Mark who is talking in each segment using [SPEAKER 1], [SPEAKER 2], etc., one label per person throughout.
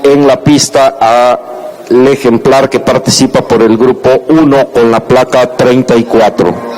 [SPEAKER 1] En la pista al ejemplar que participa por el grupo 1 con la placa 34.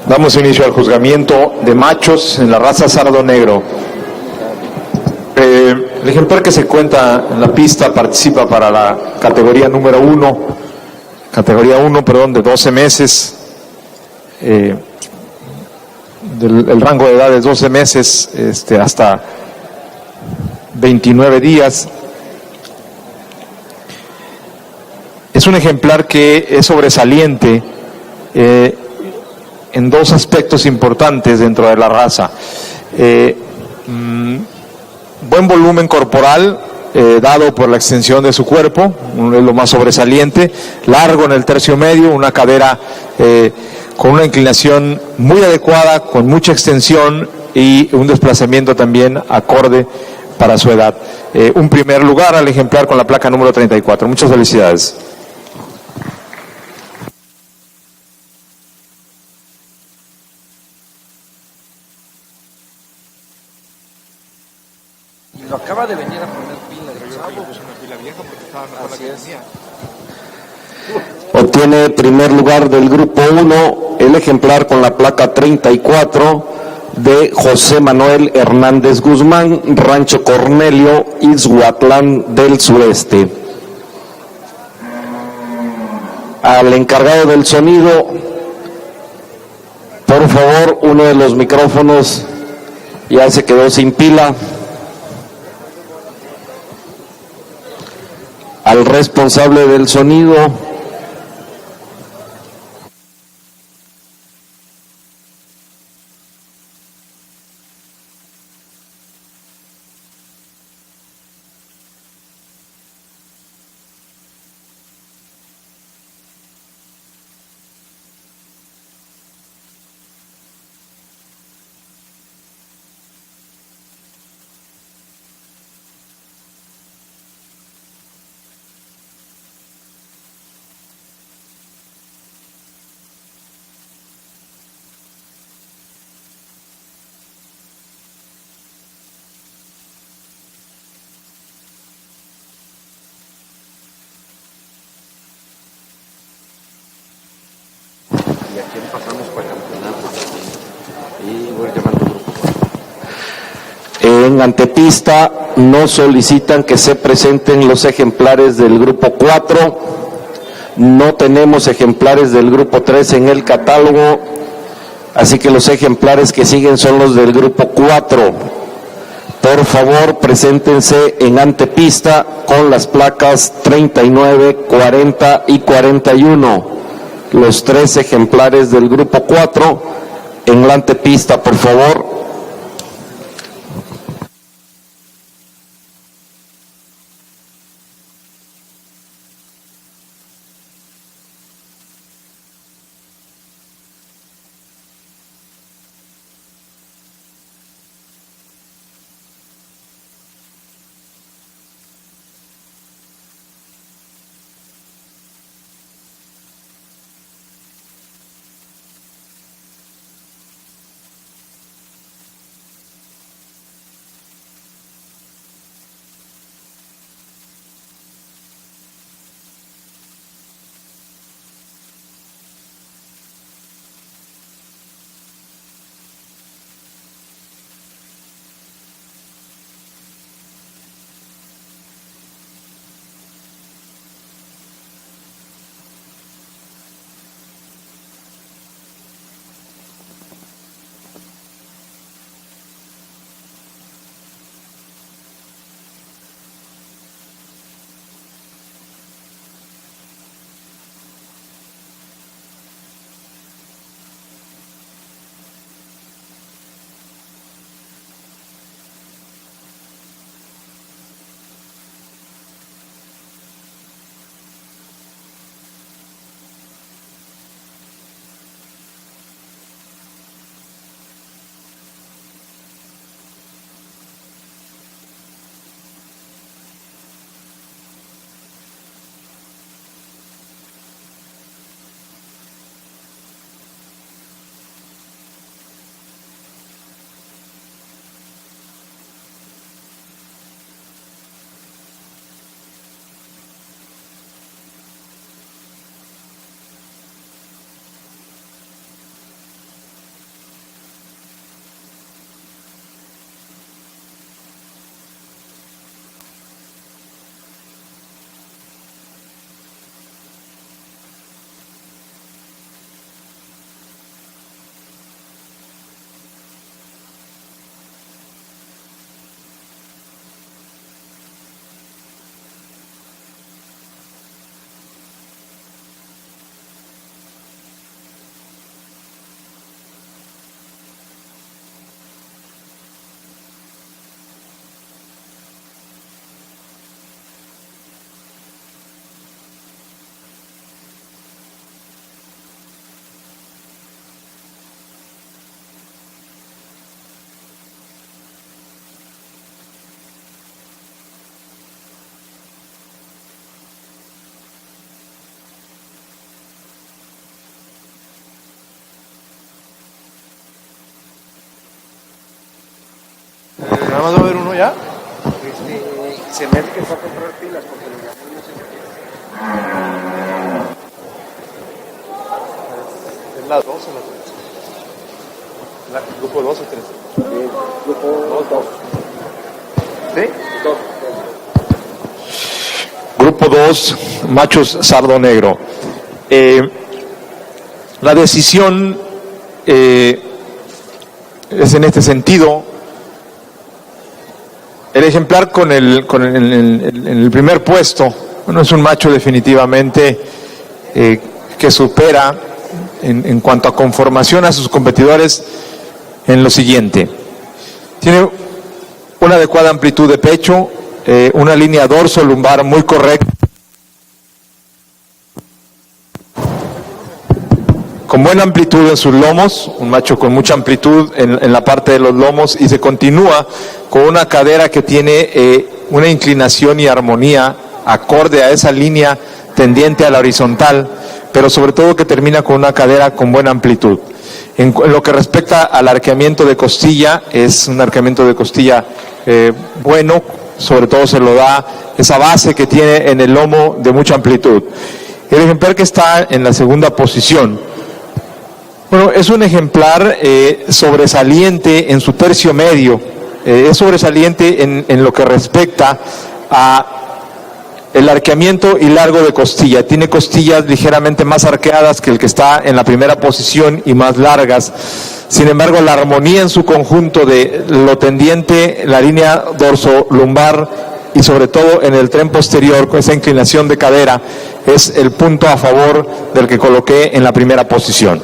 [SPEAKER 2] Damos inicio al juzgamiento de machos en la raza sardo negro. El ejemplar que se cuenta en la pista participa para la categoría número 1, de 12 meses. El rango de edad es 12 meses hasta 29 días. Es un ejemplar que es sobresaliente en dos aspectos importantes dentro de la raza. Buen volumen corporal, dado por la extensión de su cuerpo, es lo más sobresaliente, largo en el tercio medio, una cadera con una inclinación muy adecuada, con mucha extensión y un desplazamiento también acorde para su edad. Un primer lugar al ejemplar con la placa número 34. Muchas felicidades.
[SPEAKER 3] Lo acaba de venir a poner pila de chavo. Una pila vieja porque estaba mejor la que tenía.
[SPEAKER 1] Obtiene primer lugar del grupo 1 el ejemplar con la placa 34 de José Manuel Hernández Guzmán, Rancho Cornelio, Ixhuatlán del Sureste. Al encargado del sonido, por favor, uno de los micrófonos ya se quedó sin pila. Al responsable del sonido,
[SPEAKER 3] Y aquí pasamos para campeonato. Y voy llamando grupo.
[SPEAKER 1] En antepista nos solicitan que se presenten los ejemplares del grupo 4. No tenemos ejemplares del grupo 3 en el catálogo, así que los ejemplares que siguen son los del grupo 4. Por favor, preséntense en antepista con las placas 39, 40 y 41. Los 3 ejemplares del grupo 4 en la antepista, por favor.
[SPEAKER 2] ¿Nada más va a haber uno ya?
[SPEAKER 3] Se me hace que fue a comprar pilas porque los gatos no se
[SPEAKER 2] ¿Es la 2 o la 3? ¿Grupo 2 o 3? Grupo 2. ¿Sí? 2. Grupo 2, machos sardo negro. La decisión es en este sentido. El ejemplar en el primer puesto, bueno, es un macho definitivamente que supera en cuanto a conformación a sus competidores en lo siguiente. Tiene una adecuada amplitud de pecho, una línea dorso-lumbar muy correcta, con buena amplitud en sus lomos, un macho con mucha amplitud en la parte de los lomos, y se continúa con una cadera que tiene una inclinación y armonía acorde a esa línea tendiente a la horizontal, pero sobre todo que termina con una cadera con buena amplitud. En lo que respecta al arqueamiento de costilla, es un arqueamiento de costilla bueno, sobre todo se lo da esa base que tiene en el lomo de mucha amplitud. El ejemplar que está en la segunda posición, bueno, es un ejemplar sobresaliente en su tercio medio. es sobresaliente en lo que respecta a el arqueamiento y largo de costilla. Tiene costillas ligeramente más arqueadas que el que está en la primera posición y más largas. Sin embargo, la armonía en su conjunto de lo tendiente, la línea dorso-lumbar y sobre todo en el tren posterior con esa inclinación de cadera es el punto a favor del que coloqué en la primera posición.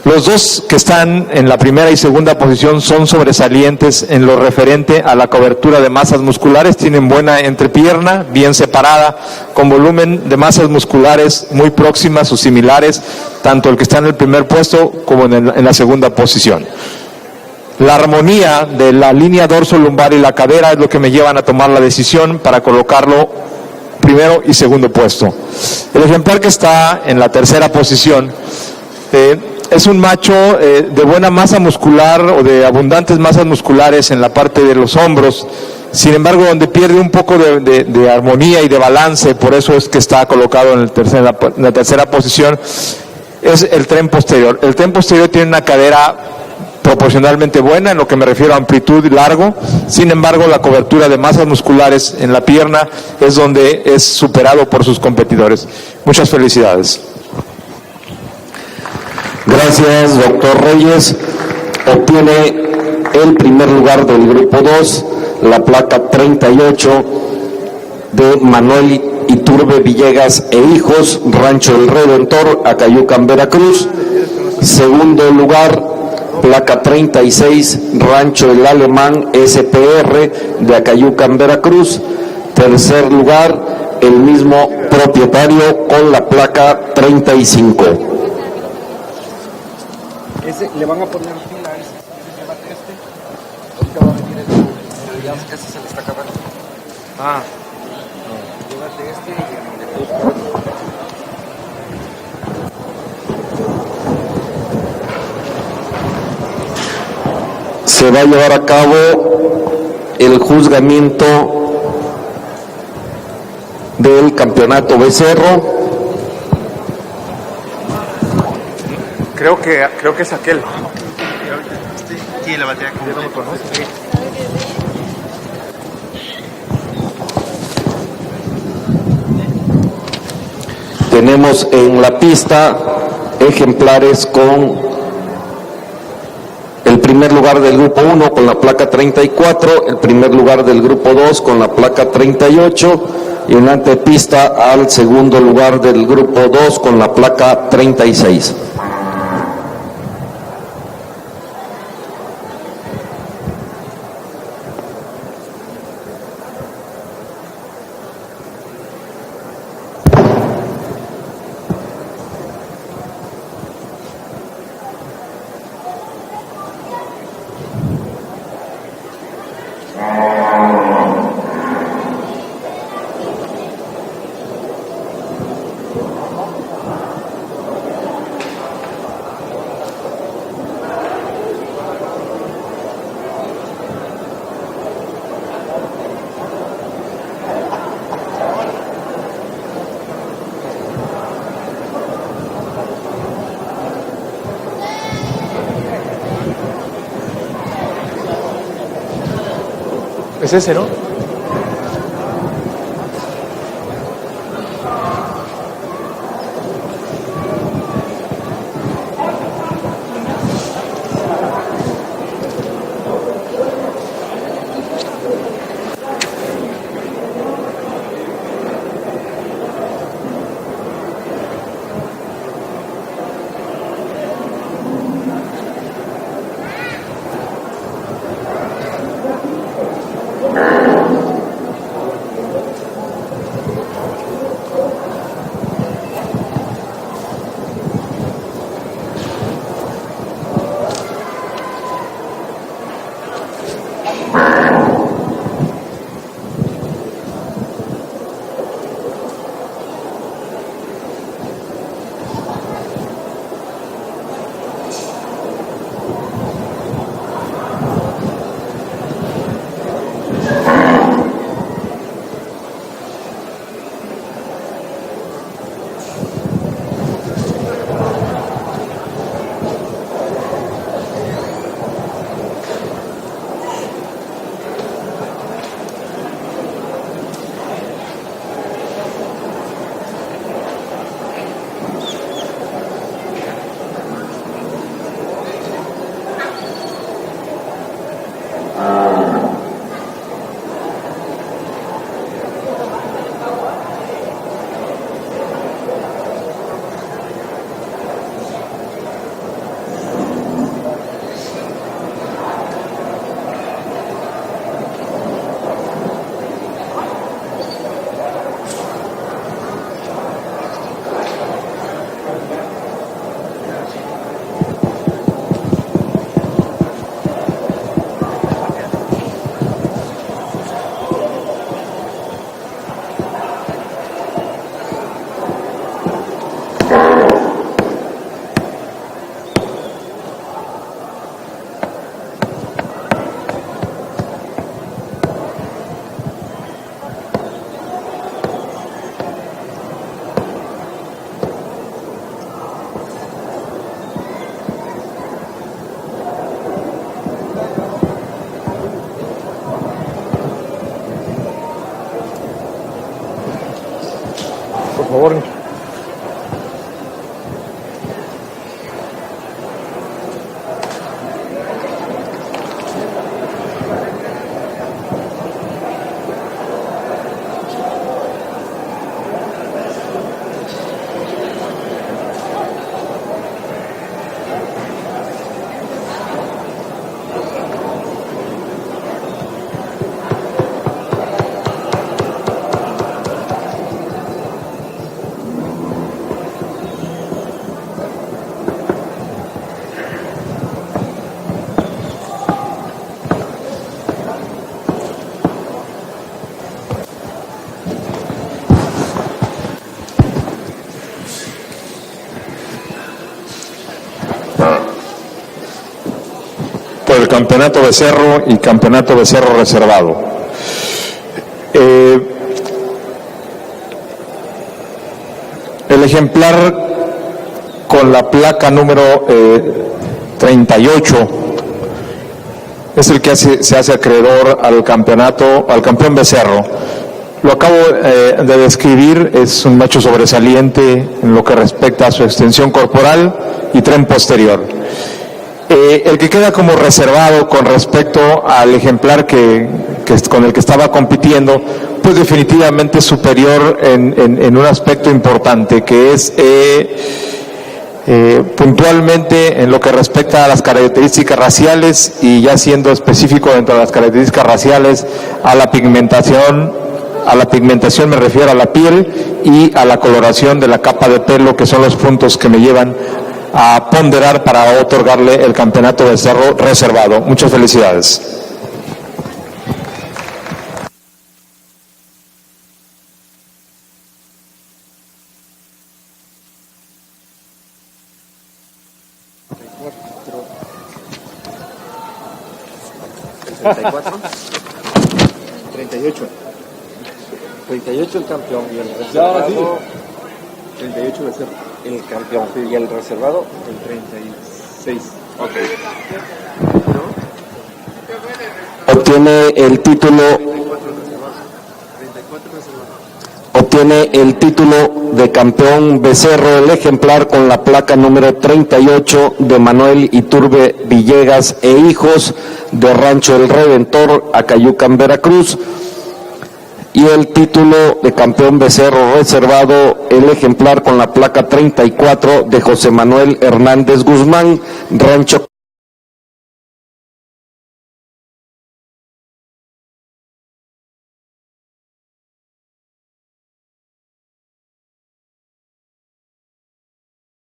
[SPEAKER 2] Los dos que están en la primera y segunda posición son sobresalientes en lo referente a la cobertura de masas musculares, tienen buena entrepierna, bien separada, con volumen de masas musculares muy próximas o similares, tanto el que está en el primer puesto como en la segunda posición. La armonía de la línea dorso-lumbar y la cadera es lo que me llevan a tomar la decisión para colocarlo primero y segundo puesto. El ejemplar que está en la tercera posición es un macho de buena masa muscular o de abundantes masas musculares en la parte de los hombros, sin embargo donde pierde un poco de armonía y de balance, por eso es que está colocado en la tercera posición, es el tren posterior. El tren posterior tiene una cadera proporcionalmente buena en lo que me refiero a amplitud y largo, sin embargo la cobertura de masas musculares en la pierna es donde es superado por sus competidores. Muchas felicidades.
[SPEAKER 1] Gracias, doctor Reyes. Obtiene el primer lugar del grupo 2, la placa 38 de Manuel Iturbe Villegas e Hijos, Rancho El Redentor, Acayucan, Veracruz. Segundo lugar, placa 36, Rancho El Alemán SPR de Acayucan, Veracruz. Tercer lugar, el mismo propietario con la placa 35.
[SPEAKER 3] Le van a poner fila a ese debate ahorita va a venir ya casi se le está acabando. Llévate y
[SPEAKER 1] se va a llevar a cabo el juzgamiento del campeonato Becerro.
[SPEAKER 2] Creo que es aquel.
[SPEAKER 3] Sí, la batería que no me conoce.
[SPEAKER 1] Tenemos en la pista ejemplares con el primer lugar del grupo 1 con la placa 34, el primer lugar del grupo 2 con la placa 38 y en antepista al segundo lugar del grupo 2 con la placa 36.
[SPEAKER 2] Es ese, ¿no? favor. Por el campeonato becerro y campeonato becerro reservado. El ejemplar con la placa número 38 es el que se hace acreedor al campeón becerro. Lo acabo de describir, es un macho sobresaliente en lo que respecta a su extensión corporal y tren posterior. El que queda como reservado con respecto al ejemplar con el que estaba compitiendo, pues definitivamente superior en un aspecto importante, que es puntualmente en lo que respecta a las características raciales, y ya siendo específico dentro de las características raciales, a la pigmentación me refiero a la piel y a la coloración de la capa de pelo, que son los puntos que me llevan a ponderar para otorgarle el campeonato de cerro reservado. Muchas felicidades.
[SPEAKER 3] ¿34? 38. 38 el campeón y el reservado. 38 becerro. El campeón y el reservado el 36. Ok.
[SPEAKER 1] Obtiene el título.
[SPEAKER 3] 34 reservado.
[SPEAKER 1] Obtiene el título de campeón becerro el ejemplar con la placa número 38 de Manuel Iturbe Villegas e hijos, de Rancho El Redentor, Acayucan, Veracruz. Y el título de campeón becerro reservado el ejemplar con la placa 34 de José Manuel Hernández Guzmán, Rancho